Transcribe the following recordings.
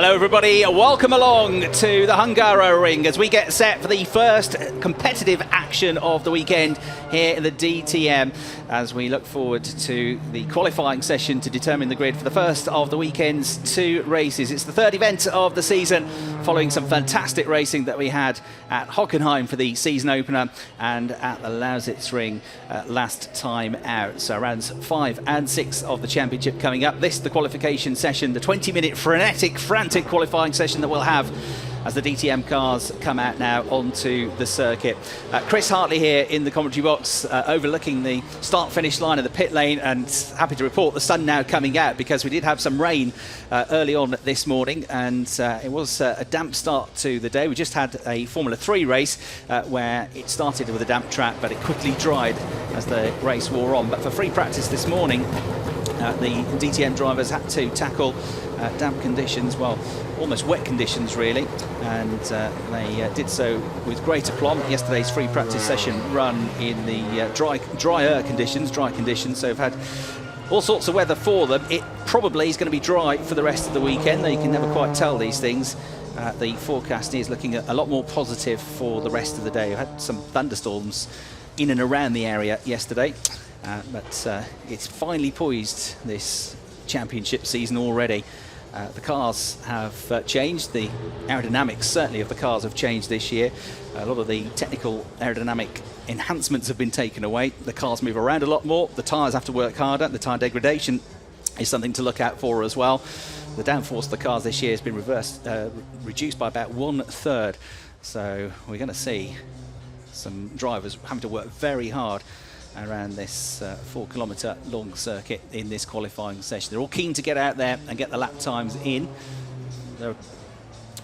Hello everybody, welcome along to the Hungaroring as we get set for the first competitive action of the weekend here in the DTM, as we look forward to the qualifying session to determine the grid for the first of the weekend's two races. It's the third event of the season, following some fantastic racing that we had at Hockenheim for the season opener and at the Lausitzring last time out. So rounds 5 and 6 of the championship coming up. This, the qualification session, the 20-minute frantic qualifying session that we'll have as the DTM cars come out now onto the circuit. Chris Hartley here in the commentary box, overlooking the start-finish line of the pit lane, and happy to report the sun now coming out, because we did have some rain early on this morning, and it was a damp start to the day. We just had a Formula 3 race where it started with a damp track, but it quickly dried as the race wore on. But for free practice this morning, the DTM drivers had to tackle damp conditions, well, almost wet conditions really, and they did so with great aplomb. Yesterday's free practice session run in the dry conditions, so we've had all sorts of weather for them. It probably is going to be dry for the rest of the weekend, though you can never quite tell these things. The forecast is looking a lot more positive for the rest of the day. We had some thunderstorms in and around the area yesterday, but it's finely poised this championship season already. The cars have changed. The aerodynamics certainly of the cars have changed this year. A lot of the technical aerodynamic enhancements have been taken away. The cars move around a lot more. The tyres have to work harder. The tyre degradation is something to look out for as well. The downforce of the cars this year has been reduced by about 1/3. So we're going to see some drivers having to work very hard around this 4-kilometre long circuit in this qualifying session. They're all keen to get out there and get the lap times in. There are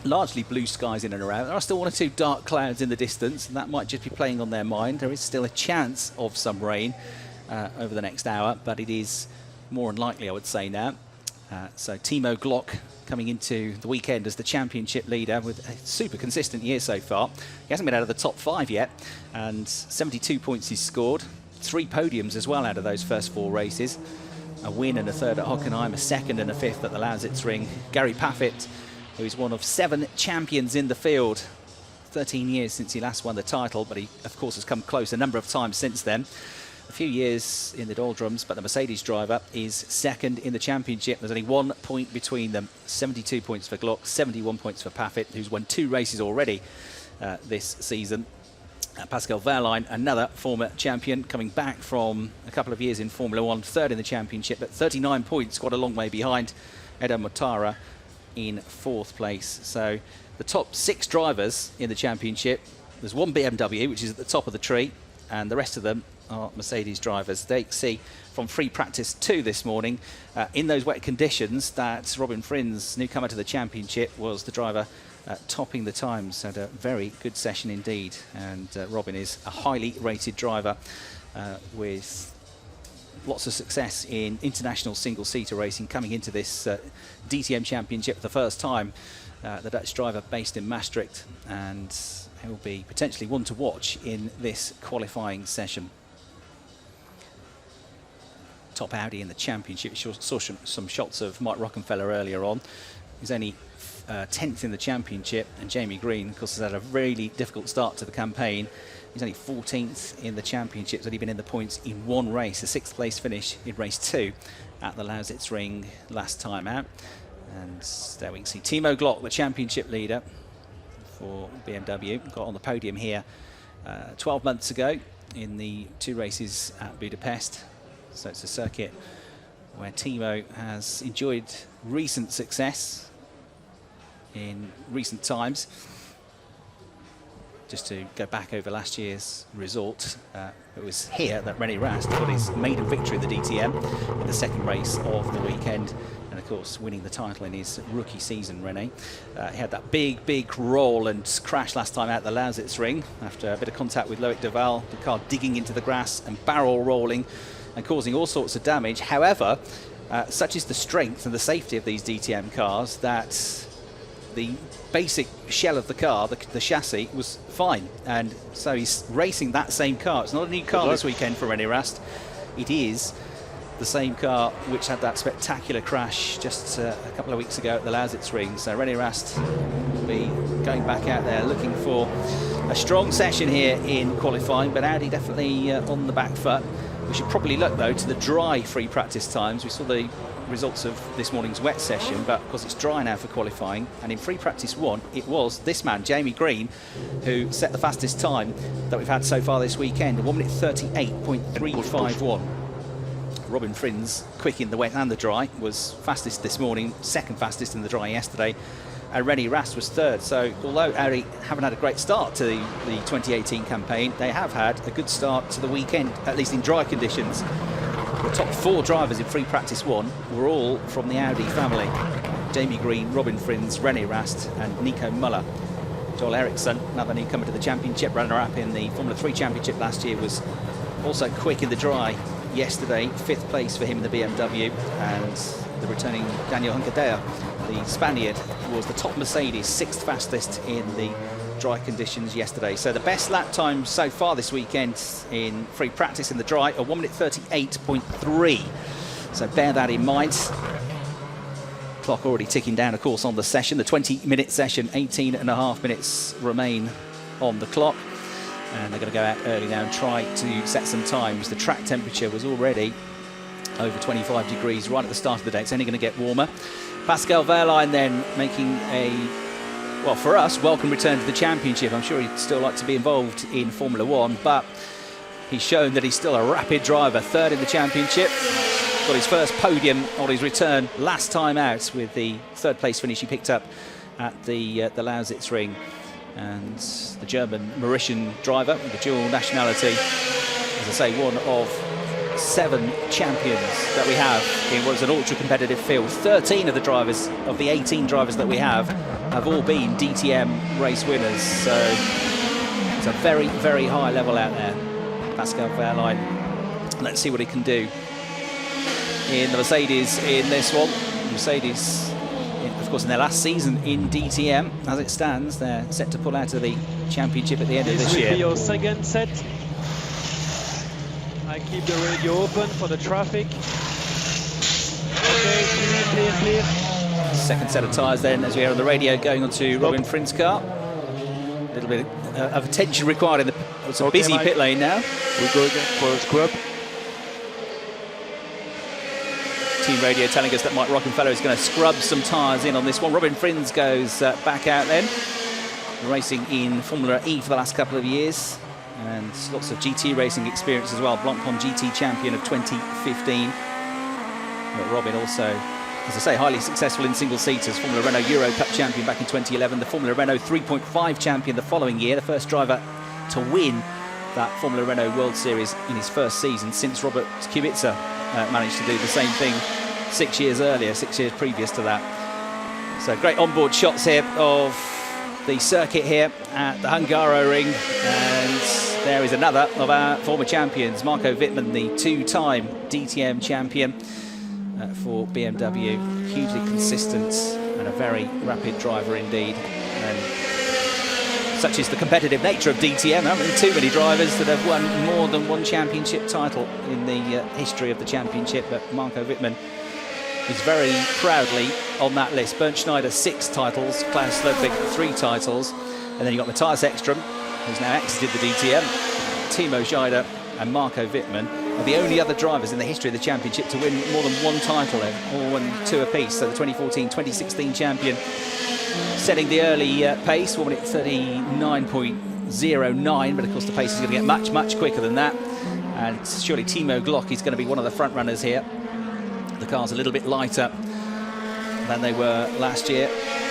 largely blue skies in and around. There are still one or two dark clouds in the distance, and that might just be playing on their mind. There is still a chance of some rain over the next hour, but it is more unlikely, I would say, now. So Timo Glock coming into the weekend as the championship leader with a super consistent year so far. He hasn't been out of the top 5 yet, and 72 points he's scored. 3 podiums as well out of those first 4 races. A win and a third at Hockenheim, a second and a fifth at the Lausitzring. Gary Paffett, who is one of 7 champions in the field. 13 years since he last won the title, but he, of course, has come close a number of times since then. A few years in the doldrums, but the Mercedes driver is second in the championship. There's only 1 point between them. 72 points for Glock, 71 points for Paffett, who's won 2 races already this season. Pascal Wehrlein, another former champion, coming back from a couple of years in Formula 1, third in the championship, but 39 points, quite a long way behind Edo Mortara in 4th place. So the top 6 drivers in the championship, there's 1 BMW, which is at the top of the tree, and the rest of them are Mercedes drivers. They see from free practice 2 this morning, in those wet conditions, that Robin Frinn's newcomer to the championship was the driver topping the times. Had a very good session indeed, and Robin is a highly rated driver with lots of success in international single-seater racing, coming into this DTM championship for the first time. The Dutch driver based in Maastricht, and he'll be potentially one to watch in this qualifying session. Top Audi in the championship. Saw some shots of Mike Rockenfeller earlier on. He's only 10th in the championship, and Jamie Green, of course, has had a really difficult start to the campaign. He's only 14th in the championship. He's only been in the points in 1 race, a 6th place finish in race 2 at the Lausitzring last time out. And there we can see Timo Glock, the championship leader for BMW, got on the podium here 12 months ago in the 2 races at Budapest. So it's a circuit where Timo has enjoyed recent success in recent times. Just to go back over last year's result, it was here that René Rast got his maiden victory in the DTM in the 2nd race of the weekend, and of course winning the title in his rookie season. René, he had that big roll and crash last time out the Lausitzring after a bit of contact with Loic Duval, the car digging into the grass and barrel rolling and causing all sorts of damage. However, such is the strength and the safety of these DTM cars that the basic shell of the car, the chassis, was fine, and so he's racing that same car. It's not a new car this weekend for René Rast. It is the same car which had that spectacular crash just a couple of weeks ago at the Lausitz Ring. So René Rast will be going back out there looking for a strong session here in qualifying, but Audi definitely on the back foot. We should probably look though to the dry free practice times. We saw the results of this morning's wet session, but because it's dry now for qualifying, and in free practice 1 it was this man, Jamie Green, who set the fastest time that we've had so far this weekend, 1:38.351. Robin Frins, quick in the wet and the dry, was fastest this morning, second fastest in the dry yesterday, and René Rast was third. So although Audi haven't had a great start to the 2018 campaign, they have had a good start to the weekend, at least in dry conditions. The top 4 drivers in free practice 1 were all from the Audi family. Jamie Green, Robin Frins, René Rast and Nico Müller. Joel Erikson, another newcomer to the championship, runner-up in the Formula 3 championship last year, was also quick in the dry yesterday. 5th place for him in the BMW, and the returning Daniel Huncadea, the Spaniard, was the top Mercedes, 6th fastest in the dry conditions yesterday. So the best lap time so far this weekend in free practice in the dry are 1:38.3. So bear that in mind. Clock already ticking down, of course, on the session. The 20-minute session, 18.5 minutes remain on the clock. And they're going to go out early now and try to set some times. The track temperature was already over 25 degrees right at the start of the day. It's only going to get warmer. Pascal Wehrlein then making a, well, for us, welcome return to the championship. I'm sure he'd still like to be involved in Formula 1, but he's shown that he's still a rapid driver. Third in the championship. Got his first podium on his return last time out with the 3rd place finish he picked up at the Lausitz Ring. And the German Mauritian driver with the dual nationality, as I say, one of 7 champions that we have in what is an ultra-competitive field. 13 of the drivers, of the 18 drivers that we have all been DTM race winners. So it's a very, very high level out there. Pascal Wehrlein. Let's see what he can do in the Mercedes in this one. Mercedes, of course, in their last season in DTM, as it stands, they're set to pull out of the championship at the end of this year. This will be your second set. I keep the radio open for the traffic. Okay, clear. Second set of tyres then, as we hear on the radio, going on to Robin Frins' car. A little bit of attention required in the busy pit lane now. We go again for a scrub. Team radio telling us that Mike Rockenfeller is going to scrub some tyres in on this one. Robin Frins goes back out then, racing in Formula E for the last couple of years, and lots of GT racing experience as well. Blancpain GT champion of 2015. But Robin also, as I say, highly successful in single-seaters. Formula Renault Euro Cup champion back in 2011. The Formula Renault 3.5 champion the following year. The first driver to win that Formula Renault World Series in his first season since Robert Kubica managed to do the same thing 6 years earlier, 6 years previous to that. So great onboard shots here of the circuit here at the Hungaroring, and there is another of our former champions, Marco Wittmann, the 2-time DTM champion for BMW. Hugely consistent and a very rapid driver indeed. And such is the competitive nature of DTM. There haven't been too many drivers that have won more than one championship title in the history of the championship, but Marco Wittmann is very proudly on that list. Bernd Schneider, 6 titles, Klaus Ludwig, 3 titles, and then you've got Matthias Ekström, who's now exited the DTM. Timo Glock and Marco Wittmann are the only other drivers in the history of the championship to win more than one title, all won 2 apiece. So the 2014-2016 champion setting the early pace, 1:39.09, but of course the pace is going to get much, much quicker than that. And surely Timo Glock is going to be one of the front runners here. The car's a little bit lighter than they were last year.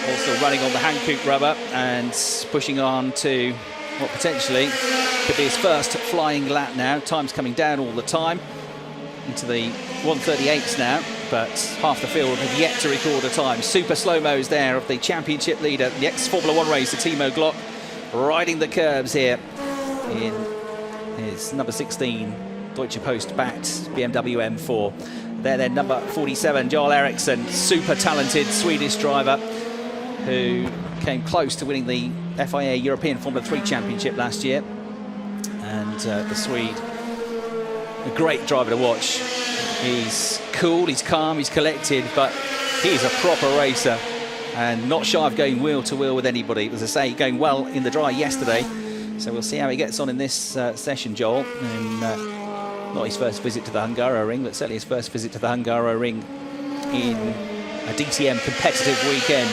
Also running on the Hankook rubber and pushing on to what potentially could be his first flying lap now. Time's coming down all the time into the 1:38s now, but half the field have yet to record a time. Super slow-mos there of the championship leader, the ex-Formula 1 racer Timo Glock, riding the curbs here in his number 16 Deutsche Post-backed BMW M4. There then number 47, Joel Erikson, super talented Swedish driver who came close to winning the FIA European Formula 3 Championship last year. And the Swede, a great driver to watch. He's cool, he's calm, he's collected, but he's a proper racer and not shy of going wheel to wheel with anybody. As I say, going well in the dry yesterday, so we'll see how he gets on in this session, Joel. And not his first visit to the Hungaroring, but certainly his first visit to the Hungaroring in a DTM competitive weekend.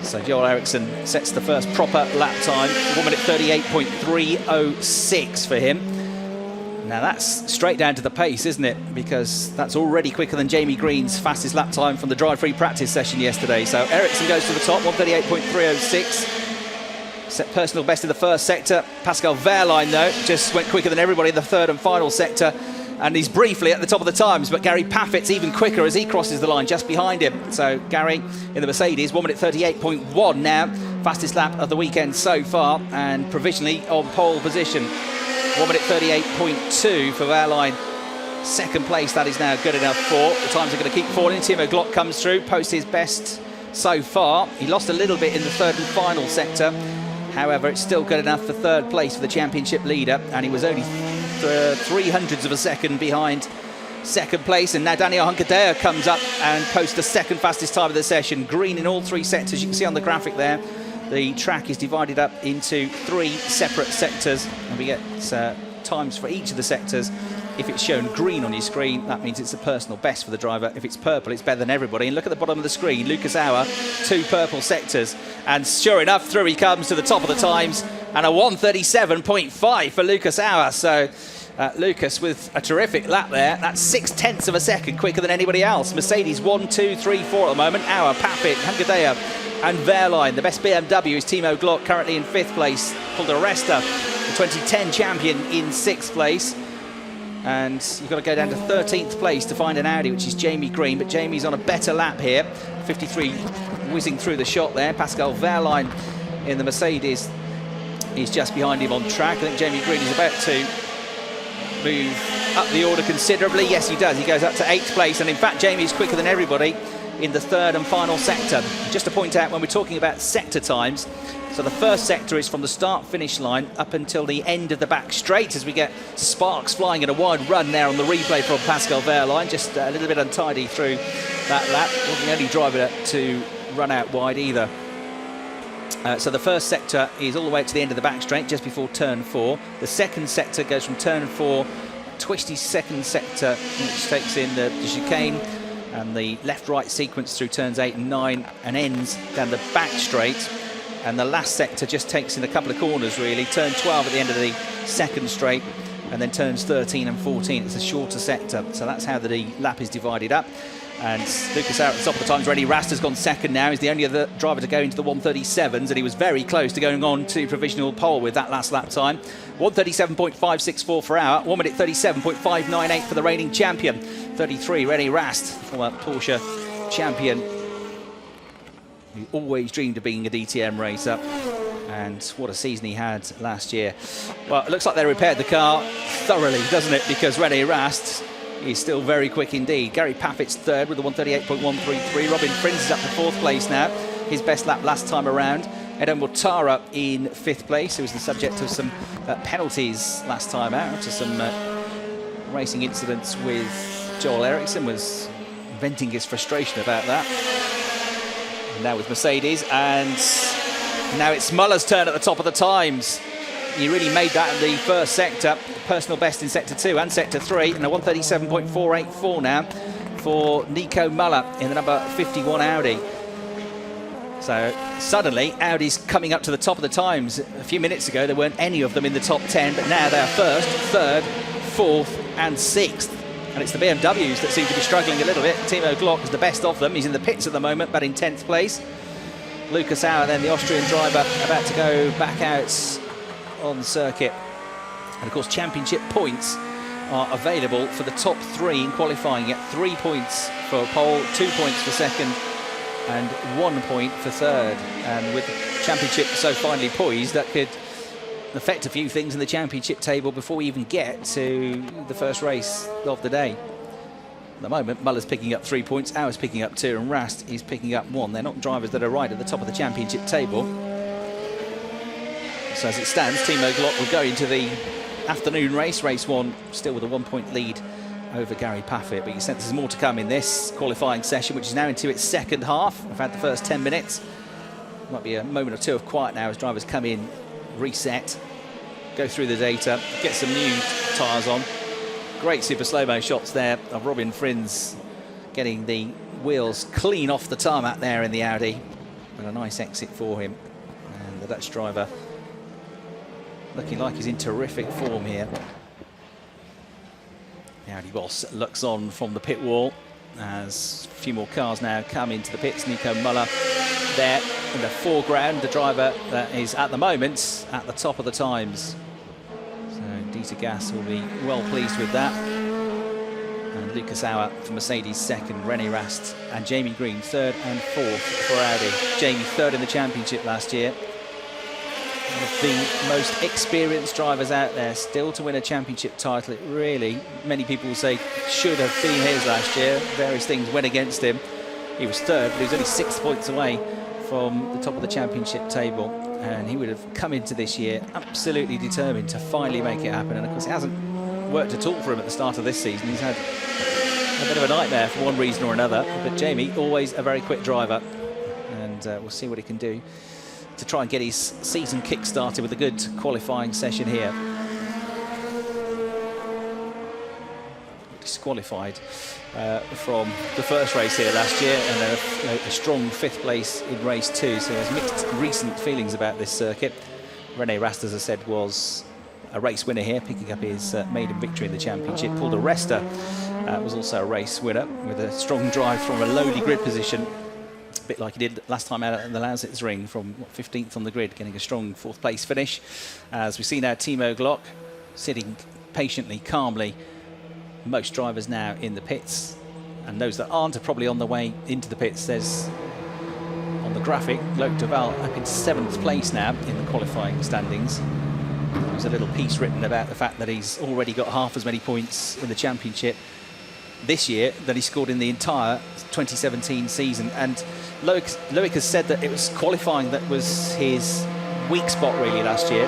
So Joel Erikson sets the first proper lap time, 1 minute 38.306 for him. Now that's straight down to the pace, isn't it? Because that's already quicker than Jamie Green's fastest lap time from the drive-free practice session yesterday. So Erikson goes to the top, 138.306. Set personal best in the first sector. Pascal Wehrlein, though, just went quicker than everybody in the third and final sector. And he's briefly at the top of the times, but Gary Paffett's even quicker as he crosses the line just behind him. So Gary in the Mercedes, 1 minute 38.1 now. Fastest lap of the weekend so far, and provisionally on pole position. 1 minute 38.2 for Wehrlein. Second place, that is now good enough for. The times are going to keep falling. Timo Glock comes through, posts his best so far. He lost a little bit in the third and final sector. However, it's still good enough for third place for the championship leader, and he was only 300ths of a second behind second place. And now Daniel Hunkadea comes up and posts the second fastest time of the session. Green in all three sectors. You can see on the graphic there, the track is divided up into 3 separate sectors, and we get times for each of the sectors. If it's shown green on your screen, that means it's a personal best for the driver. If it's purple, it's better than everybody. And look at the bottom of the screen, Lucas Auer, 2 purple sectors. And sure enough, through he comes to the top of the times, and a 1:37.5 for Lucas Auer. So Lucas with a terrific lap there. That's 0.6 of a second quicker than anybody else. Mercedes 1, 2, 3, 4 at the moment. Auer, Paffett, Hunkadea and Wehrlein. The best BMW is Timo Glock, currently in 5th place. Paul de Resta, the 2010 champion, in 6th place. And you've got to go down to 13th place to find an Audi, which is Jamie Green, but Jamie's on a better lap here. 53 whizzing through the shot there. Pascal Wehrlein in the Mercedes is just behind him on track. I think Jamie Green is about to move up the order considerably. Yes, he does. He goes up to 8th place, and in fact Jamie is quicker than everybody in the third and final sector. Just to point out, when we're talking about sector times, so the first sector is from the start-finish line up until the end of the back straight, as we get sparks flying in a wide run there on the replay from Pascal Wehrlein. Just a little bit untidy through that lap. Wasn't the only driver to run out wide either. So the first sector is all the way up to the end of the back straight, just before turn 4. The second sector goes from turn 4, twisty second sector, which takes in the chicane and the left-right sequence through turns 8 and 9, and ends down the back straight. And the last sector just takes in a couple of corners, really. Turn 12 at the end of the second straight, and then turns 13 and 14. It's a shorter sector, so that's how the lap is divided up. And Lucas Auer at the top of the times. Rennie Rast has gone second now. He's the only other driver to go into the 1:37s, and he was very close to going on to provisional pole with that last lap time. 1:37.564 for Auer, 1 minute 37.598 for the reigning champion. 33, Rennie Rast, former Porsche champion, who always dreamed of being a DTM racer, and what a season he had last year. Well, it looks like they repaired the car thoroughly, doesn't it? Because Rennie Rast is still very quick indeed. Gary Paffett's third with a 1:38.133. Robin Prince is up to 4th place now, his best lap last time around. Edo Mortara in 5th place, who was the subject of some penalties last time out, after some racing incidents with Joel Erikson, was venting his frustration about that. Now with Mercedes, and now it's Muller's turn at the top of the times. He really made that in the first sector, personal best in sector 2 and sector 3, and a 1:37.484 now for Nico Muller in the number 51 Audi. So suddenly Audi's coming up to the top of the times. A few minutes ago there weren't any of them in the top 10, but now they're 1st, 3rd, 4th and 6th. And it's the BMWs that seem to be struggling a little bit. Timo Glock is the best of them. He's in the pits at the moment, but in 10th place. Lucas Auer, then the Austrian driver, about to go back out on the circuit. And of course, championship points are available for the top 3 in qualifying. At 3 points for pole, 2 points for second, and 1 point for third. And with the championship so finely poised, that could affect a few things in the championship table before we even get to the first race of the day. At the moment, Muller's picking up 3 points, Auer's picking up 2, and Rast is picking up 1. They're not drivers that are right at the top of the championship table. So as it stands, Timo Glock will go into the afternoon race, race 1, still with a 1-point lead over Gary Paffett, but you sense there's more to come in this qualifying session, which is now into its second half. We've had the first 10 minutes. Might be a moment or two of quiet now as drivers come in, reset, go through the data, get some new tyres on. Great super slow-mo shots there of Robin Frins getting the wheels clean off the tarmac there in the Audi. And a nice exit for him. And the Dutch driver looking like he's in terrific form here. The Audi boss looks on from the pit wall as a few more cars now come into the pits. Nico Muller there in the foreground, the driver that is at the moment at the top of the times. So Dieter Gas will be well pleased with that. And Lucas Auer for Mercedes second, René Rast and Jamie Green third and fourth for Audi. Jamie third in the championship last year. One of the most experienced drivers out there, still to win a championship title. It really, many people will say, should have been his last year. Various things went against him. He was third, but he was only 6 points away from the top of the championship table. And he would have come into this year absolutely determined to finally make it happen. And of course, it hasn't worked at all for him at the start of this season. He's had a bit of a nightmare for one reason or another. But Jamie, always a very quick driver. And we'll see what he can do to try and get his season kick-started with a good qualifying session here. Disqualified from the first race here last year, and then a strong 5th place in race 2, so there's mixed recent feelings about this circuit. René Rast, as I said, was a race winner here, picking up his maiden victory in the championship. Paul de Resta was also a race winner with a strong drive from a lowly grid position, a bit like he did last time out at the Lausitz ring, from 15th on the grid, getting a strong 4th place finish. As we see now, Timo Glock sitting patiently, calmly. Most drivers now in the pits, and those that aren't are probably on the way into the pits. There's on the graphic Loic Duval up in 7th place now in the qualifying standings. There's a little piece written about the fact that he's already got half as many points in the championship this year than he scored in the entire 2017 season. And Loic has said that it was qualifying that was his weak spot really last year.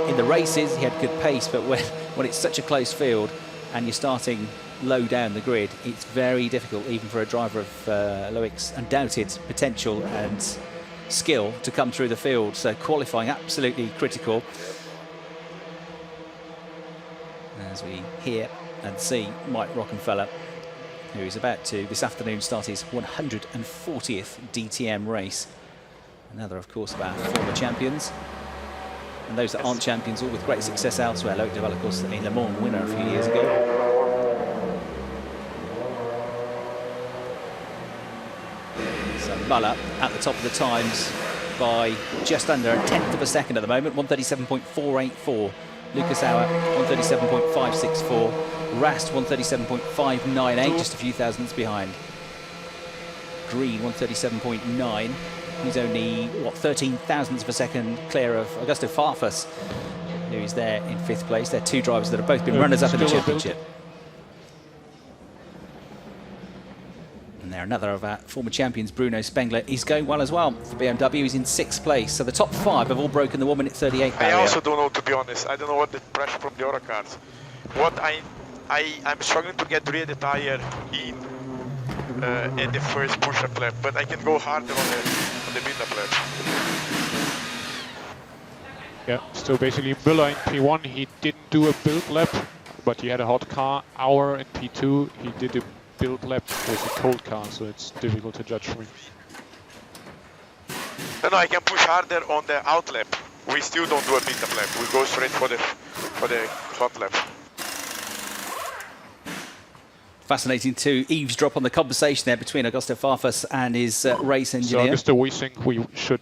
In the races he had good pace, but when it's such a close field and you're starting low down the grid, it's very difficult even for a driver of Loic's undoubted potential and skill to come through the field. So qualifying absolutely critical. As we hear and see Mike Rockenfeller, who is about to this afternoon start his 140th DTM race. Another, of course, of our former champions. And those that aren't champions, all with great success elsewhere. Loic Duval, of course, a Le Mans winner a few years ago. So Muller at the top of the times by just under 1/10 of a second at the moment, 137.484. Lucas Auer, 137.564. Rast, 137.598, just a few thousandths behind. Green, 137.9. He's only, 13 thousandths of a second clear of Augusto Farfus, who is there in 5th place. They're two drivers that have both been runners-up in the championship. And there another of our former champions, Bruno Spengler. He's going well as well for BMW. He's in 6th place. So the top 5 have all broken the 1:38 barrier. I also don't know, to be honest. I don't know what the pressure from the other cars. What I'm struggling to get rear the tire in the first push-up lap, but I can go harder on the build-up lap. Yeah, so basically Müller in P1, he didn't do a build lap, but he had a hot car. Auer in P2, he did a build lap with a cold car, so it's difficult to judge for him. No, I can push harder on the out lap. We still don't do a build-up lap. We go straight for the hot lap. Fascinating to eavesdrop on the conversation there between Augusto Farfus and his race engineer. So Augusto, we think we should...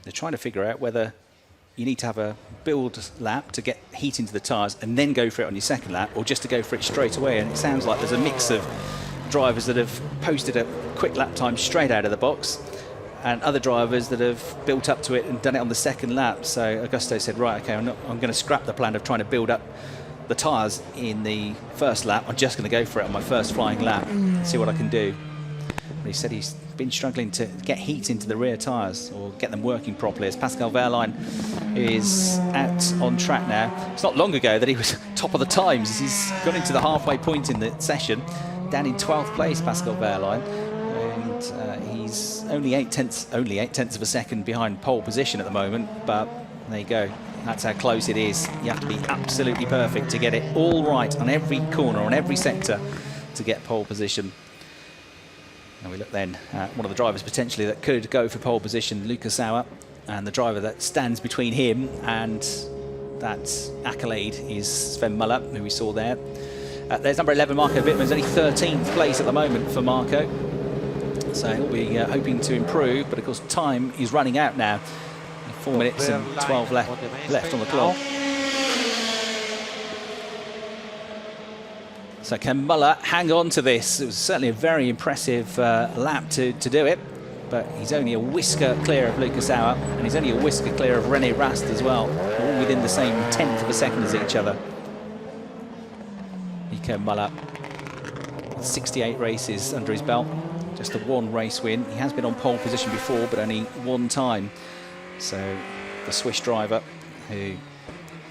They're trying to figure out whether you need to have a build lap to get heat into the tyres and then go for it on your second lap, or just to go for it straight away. And it sounds like there's a mix of drivers that have posted a quick lap time straight out of the box, and other drivers that have built up to it and done it on the second lap. So Augusto said, right, okay, I'm going to scrap the plan of trying to build up the tyres in the first lap. I'm just going to go for it on my first flying lap, see what I can do. But he said he's been struggling to get heat into the rear tyres or get them working properly, as Pascal Wehrlein is out on track now. It's not long ago that he was top of the times. He's gone into the halfway point in the session, down in 12th place, Pascal Wehrlein, and he's only 8 tenths of a second behind pole position at the moment, but there you go. That's how close it is. You have to be absolutely perfect to get it all right on every corner, on every sector, to get pole position. And we look then at one of the drivers potentially that could go for pole position, Lucas Sauer, and the driver that stands between him and that accolade is Sven Muller, who we saw there. There's number 11, Marco Bitman, only 13th place at the moment for Marco. So he'll be hoping to improve, but of course time is running out now. 4 minutes and 12 left on the clock. So can Muller hang on to this? It was certainly a very impressive lap to do it, but he's only a whisker clear of Lucas Sauer, and he's only a whisker clear of René Rast as well, all within the same 10th of a second as each other. Nico Muller, 68 races under his belt, just a 1 race win. He has been on pole position before, but only 1 time. So the Swiss driver, who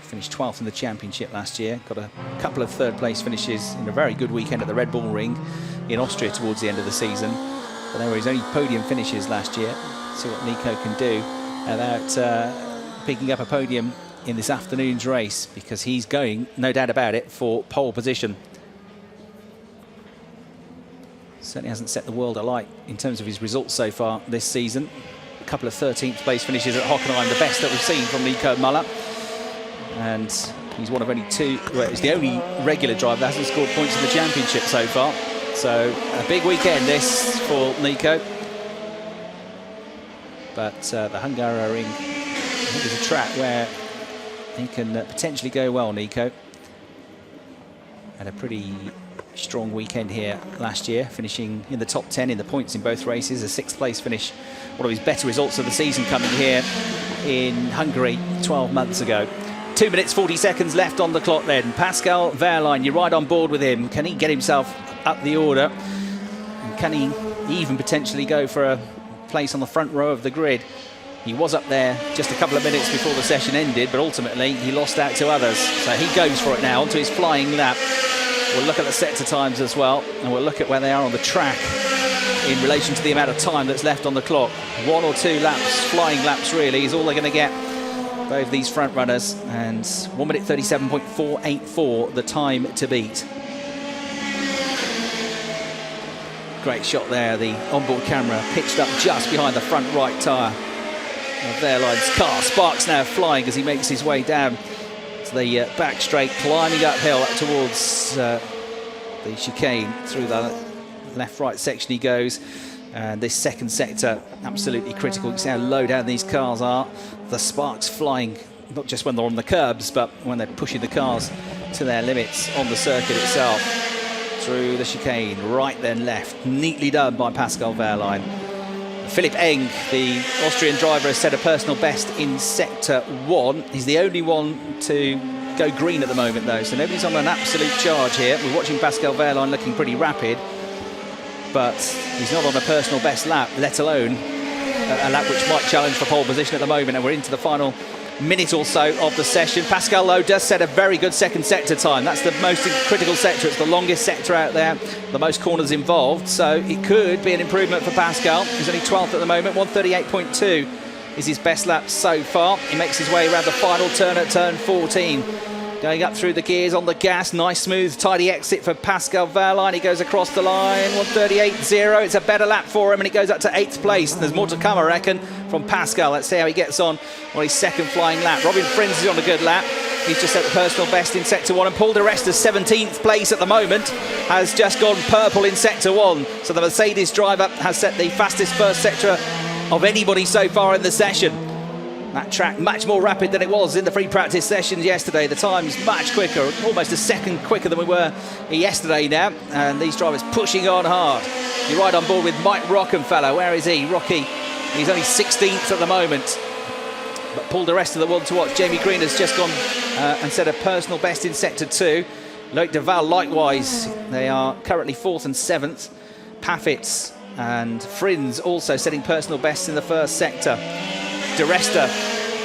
finished 12th in the championship last year, got a couple of 3rd place finishes in a very good weekend at the Red Bull Ring in Austria towards the end of the season. But they were his only podium finishes last year. See what Nico can do about picking up a podium in this afternoon's race, because he's going, no doubt about it, for pole position. Certainly hasn't set the world alight in terms of his results so far this season. A couple of 13th place finishes at Hockenheim, the best that we've seen from Nico Muller. And he's one of only 2, well, he's the only regular driver that hasn't scored points in the championship so far. So a big weekend this for Nico. But the Hungaroring, I think, is a track where he can potentially go well, Nico. Had a pretty strong weekend here last year, finishing in the top 10 in the points in both races, a 6th place finish, one of his better results of the season coming here in Hungary 12 months ago. 2 minutes 40 seconds left on the clock then. Pascal Wehrlein, you're right on board with him. Can he get himself up the order? And can he even potentially go for a place on the front row of the grid? He was up there just a couple of minutes before the session ended, but ultimately he lost out to others. So he goes for it now onto his flying lap. We'll look at the sector times as well, and we'll look at where they are on the track in relation to the amount of time that's left on the clock. 1 or 2 laps, flying laps really, is all they're going to get, both these front runners, and 1 minute 37.484 the time to beat. Great shot there, the onboard camera pitched up just behind the front right tyre of Wehrlein's car. Sparks now flying as he makes his way down to the back straight, climbing uphill up towards the chicane. Through the left-right section he goes, and this second sector absolutely critical. You see how low down these cars are. The sparks flying, not just when they're on the curbs, but when they're pushing the cars to their limits on the circuit itself. Through the chicane, right then left, neatly done by Pascal Wehrlein. Philipp Eng, the Austrian driver, has set a personal best in sector 1. He's the only one to go green at the moment though, so nobody's on an absolute charge here. We're watching Pascal Wehrlein looking pretty rapid, but he's not on a personal best lap, let alone a lap which might challenge for pole position at the moment, and we're into the final minute or so of the session. Pascal Lowe does set a very good second sector time. That's the most critical sector. It's the longest sector out there, the most corners involved, so it could be an improvement for Pascal. He's only 12th at the moment. 138.2 is his best lap so far. He makes his way around the final turn at turn 14. Going up through the gears on the gas. Nice, smooth, tidy exit for Pascal Wehrlein. He goes across the line. 138.0. It's a better lap for him, and he goes up to 8th place. And there's more to come, I reckon, from Pascal. Let's see how he gets on his second flying lap. Robin Frins is on a good lap. He's just set the personal best in sector 1. And Paul de Resta's 17th place at the moment has just gone purple in sector 1. So the Mercedes driver has set the fastest first sector of anybody so far in the session. That track much more rapid than it was in the free practice sessions yesterday. The time's much quicker, almost a second quicker than we were yesterday now. And these drivers pushing on hard. You're right on board with Mike Rockenfeller. Where is he? Rocky, he's only 16th at the moment. But Paul de Resta, the one to watch. Jamie Green has just gone and set a personal best in sector 2. Loic de Waal likewise. They are currently 4th and 7th. Paffitz and Frins also setting personal bests in the first sector. De Resta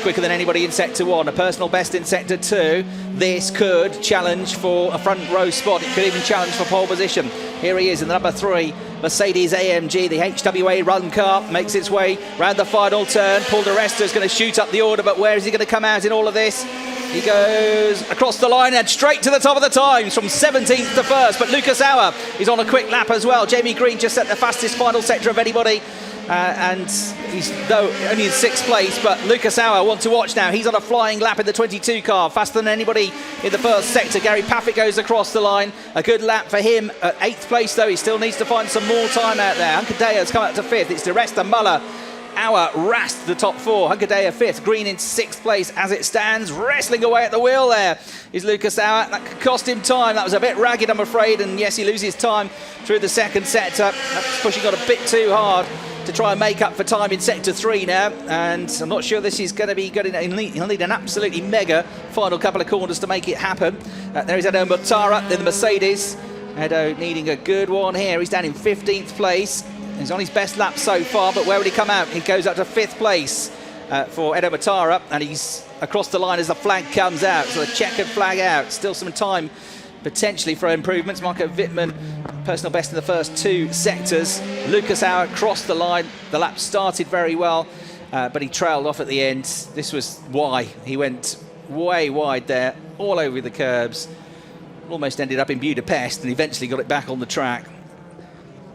quicker than anybody in sector 1, a personal best in sector 2. This could challenge for a front row spot. It could even challenge for pole position. Here he is in the number 3 Mercedes AMG, the HWA run car, makes its way round the final turn. Paul de Resta is going to shoot up the order, but where is he going to come out in all of this? He goes across the line and straight to the top of the times from 17th to 1st, but Lucas Auer is on a quick lap as well. Jamie Green just set the fastest final sector of anybody, and he's though only in 6th place, but Lucas Auer want to watch now. He's on a flying lap in the 22 car, faster than anybody in the first sector. Gary Paffett goes across the line, a good lap for him at 8th place though. He still needs to find some more time out there. Hunkadea's come up to 5th. It's De Resta, Muller, Auer, Rast the top 4, Hunkadea 5th, Green in 6th place as it stands. Wrestling away at the wheel there is Lucas Auer. That could cost him time. That was a bit ragged, I'm afraid, and yes, he loses time through the second sector. That's pushing on a bit too hard to try and make up for time in sector 3 now, and I'm not sure this is going to be good. He'll need an absolutely mega final couple of corners to make it happen. There is Edo Mutara in the Mercedes. Edo needing a good one here. He's down in 15th place. He's on his best lap so far, but where would he come out? He goes up to 5th place for Edo Mutara, and he's across the line as the flag comes out. So the checkered flag out. Still some time potentially for improvements. Marco Bitman, personal best in the first 2 sectors. Lucas Auer crossed the line. The lap started very well, but he trailed off at the end. This was why he went way wide there, all over the curbs. Almost ended up in Budapest and eventually got it back on the track.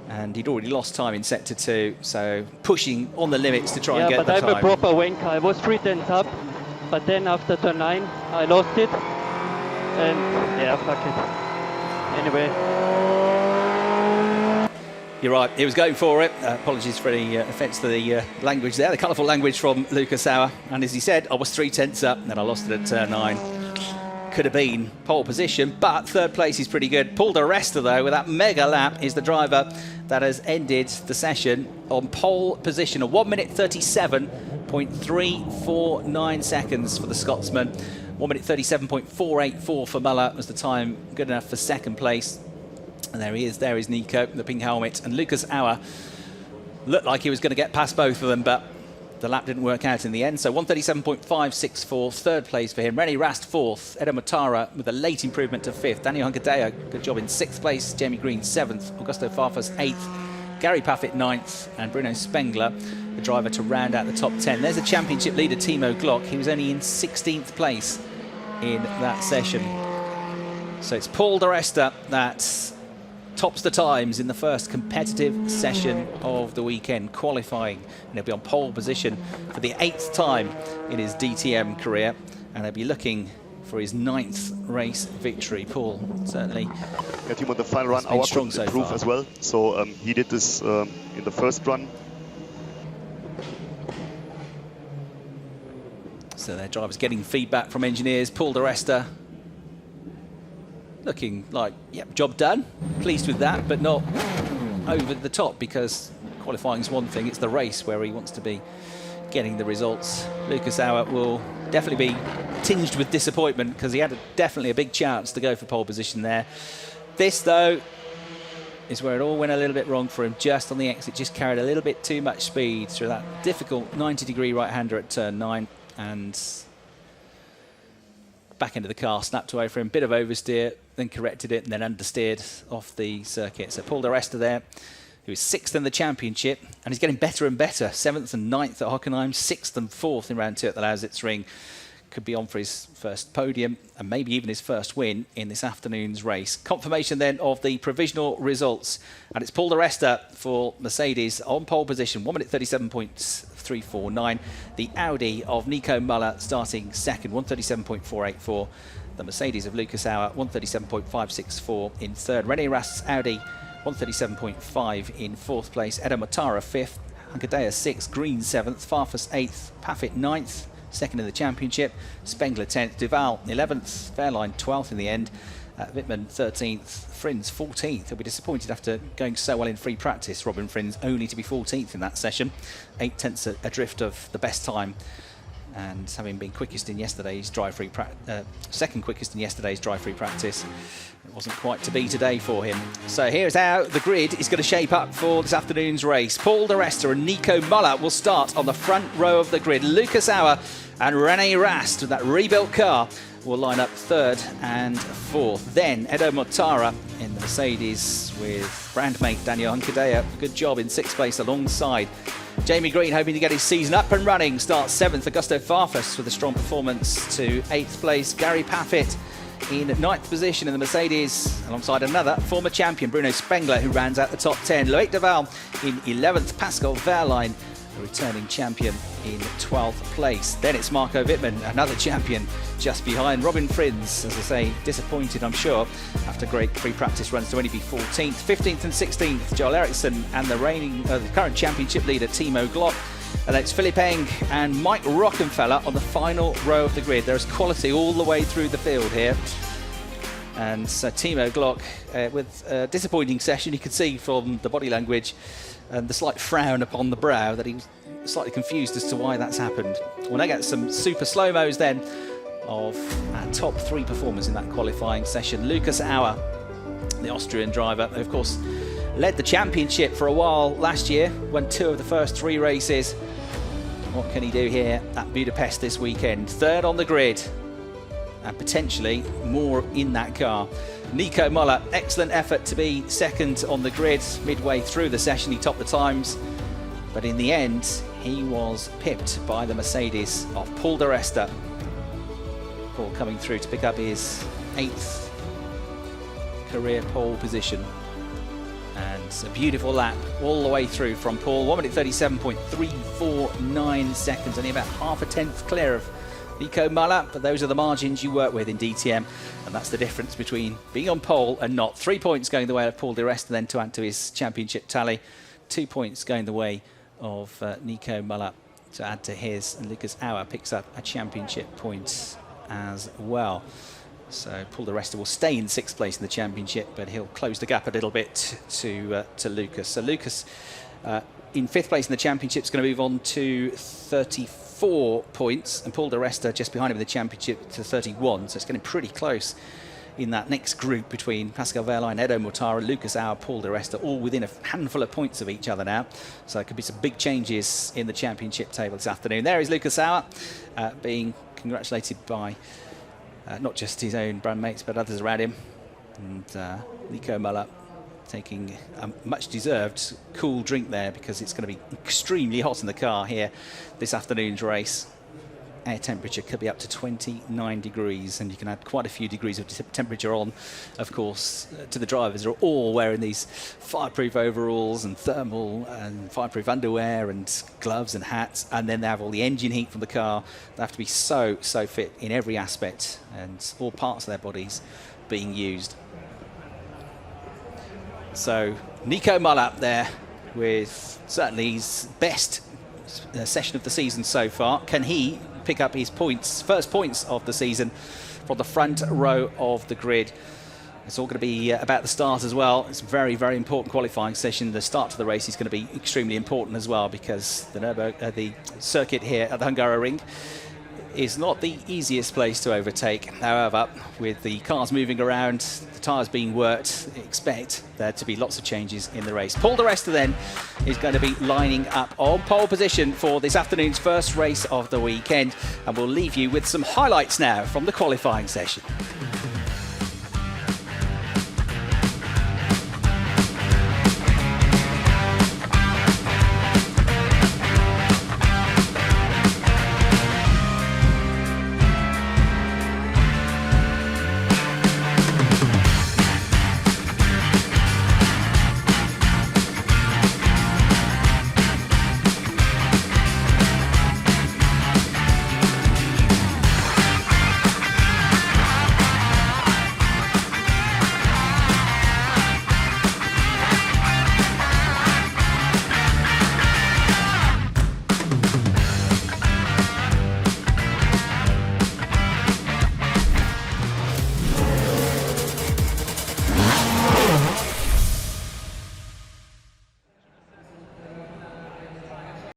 And he'd already lost time in sector 2, so pushing on the limits to try and get the time. Yeah, but I'm a proper wanker. I was 3 tenths up, but then after turn 9, I lost it. And yeah, fuck it. Anyway. You're right, he was going for it. Apologies for any offence to the language there, the colourful language from Lucas Auer. And as he said, I was 3 tenths up, and then I lost it at turn 9. Could have been pole position, but 3rd place is pretty good. Paul de Resta, though, with that mega lap, is the driver that has ended the session on pole position. A 1 minute 37.349 seconds for the Scotsman. 1 minute 37.484 for Muller was the time good enough for 2nd place. And there he is, there is Nico, the pink helmet. And Lucas Auer looked like he was going to get past both of them, but the lap didn't work out in the end. So 137.564, 3rd place for him. Rennie Rast 4th, Edo Mutara with a late improvement to 5th. Daniel Hunkadea, good job in 6th place. Jamie Green 7th, Augusto Farfus 8th, Gary Paffett 9th, and Bruno Spengler, the driver to round out the top 10. There's the championship leader, Timo Glock. He was only in 16th place in that session. So it's Paul de Resta that tops the times in the first competitive session of the weekend, qualifying, and he'll be on pole position for the 8th time in his DTM career, and he'll be looking for his 9th race victory. Paul, certainly. Yeah, Timo, the final run, Auer could improve as well. So he did this in the first run. So their drivers getting feedback from engineers. Paul de Resta looking like, yep, job done. Pleased with that, but not over the top, because qualifying is one thing. It's the race where he wants to be getting the results. Lucas Auer will definitely be tinged with disappointment, because he had definitely a big chance to go for pole position there. This, though, is where it all went a little bit wrong for him. Just on the exit, just carried a little bit too much speed through that difficult 90-degree right-hander at turn 9, and back end of the car snapped away for him. Bit of oversteer, then corrected it, and then understeered off the circuit. So Paul de Resta there, who is 6th in the championship, and he's getting better and better. 7th and 9th at Hockenheim, 6th and 4th in round 2 at the Lausitz Ring. Could be on for his first podium, and maybe even his first win in this afternoon's race. Confirmation then of the provisional results, and it's Paul de Resta for Mercedes on pole position, 1 minute 37.349. The Audi of Nico Muller starting 2nd, 137.484. The Mercedes of Lucas Auer, 137.564 in 3rd. Rennie Rast's Audi, 137.5 in 4th place. Edo Mutara 5th, Hunkadea 6th, Green 7th, Farfus 8th, Paffett 9th, 2nd in the championship, Spengler 10th, Duval 11th, Fairline 12th in the end, Bitman 13th, Frins 14th. He'll be disappointed after going so well in free practice, Robin Frins, only to be 14th in that session, 8 tenths adrift of the best time, and having been quickest in yesterday's second quickest in yesterday's dry free practice. Wasn't quite to be today for him. So here's how the grid is going to shape up for this afternoon's race. Paul di Resta and Nico Muller will start on the front row of the grid. Lucas Auer and Rene Rast with that rebuilt car will line up third and fourth. Then Edo Mortara in the Mercedes with brandmate Daniel Huncadea. Good job in sixth place alongside Jamie Green, hoping to get his season up and running. Starts seventh. Augusto Farfus with a strong performance to eighth place. Gary Paffett in ninth position in the Mercedes alongside another former champion, Bruno Spengler, who rounds out the top 10. Loic Duval in 11th. Pascal Wehrlein, a returning champion, in 12th place. Then it's Marco Bitman, another champion, just behind. Robin Frins, as I say, disappointed, I'm sure, after great pre-practice runs to only be 14th. 15th and 16th, Joel Erikson and the current championship leader, Timo Glock. And it's Philipp Eng and Mike Rockenfeller on the final row of the grid. There's quality all the way through the field here. And so Timo Glock with a disappointing session. You could see from the body language and the slight frown upon the brow that he was slightly confused as to why that's happened. We'll now get some super slow-mos then of our top three performers in that qualifying session. Lucas Auer, the Austrian driver, of course, led the championship for a while last year, won 2 of the first 3 races. What can he do here at Budapest this weekend? Third on the grid, and potentially more in that car. Nico Muller, excellent effort to be second on the grid. Midway through the session, he topped the times, but in the end, he was pipped by the Mercedes of Paul di Resta. Paul coming through to pick up his 8th career pole position. And a beautiful lap all the way through from Paul. 1 minute 37.349 seconds, only about half a tenth clear of Nico Muller, but those are the margins you work with in DTM, and that's the difference between being on pole and not. 3 points going the way of Paul di Resta then to add to his championship tally. 2 points going the way of Nico Muller to add to his, and Lucas Auer picks up a championship point as well. So Paul di Resta will stay in 6th place in the championship, but he'll close the gap a little bit to Lucas. So Lucas in 5th place in the championship is going to move on to 34 points, and Paul di Resta just behind him in the championship to 31. So it's getting pretty close in that next group between Pascal Wehrlein, Edo Mortara, Lucas Auer, Paul di Resta, all within a handful of points of each other now. So there could be some big changes in the championship table this afternoon. There is Lucas Auer being congratulated by not just his own brand mates, but others around him. And Nico Muller taking a much-deserved cool drink there, because it's going to be extremely hot in the car here this afternoon's race. Air temperature could be up to 29 degrees, and you can add quite a few degrees of temperature on, of course, to the drivers. They're all wearing these fireproof overalls and thermal and fireproof underwear and gloves and hats, and then they have all the engine heat from the car. They have to be so fit in every aspect, and all parts of their bodies being used. So Nico Muller there with certainly his best session of the season so far. Can he pick up his first points of the season from the front row of the grid? It's all going to be about the start as well. It's a very important qualifying session. The start to the race is going to be extremely important as well, because the circuit here at the Hungaroring is not the easiest place to overtake. However, with the cars moving around, the tyres being worked, expect there to be lots of changes in the race. Paul di Resta then is going to be lining up on pole position for this afternoon's first race of the weekend, and we'll leave you with some highlights now from the qualifying session.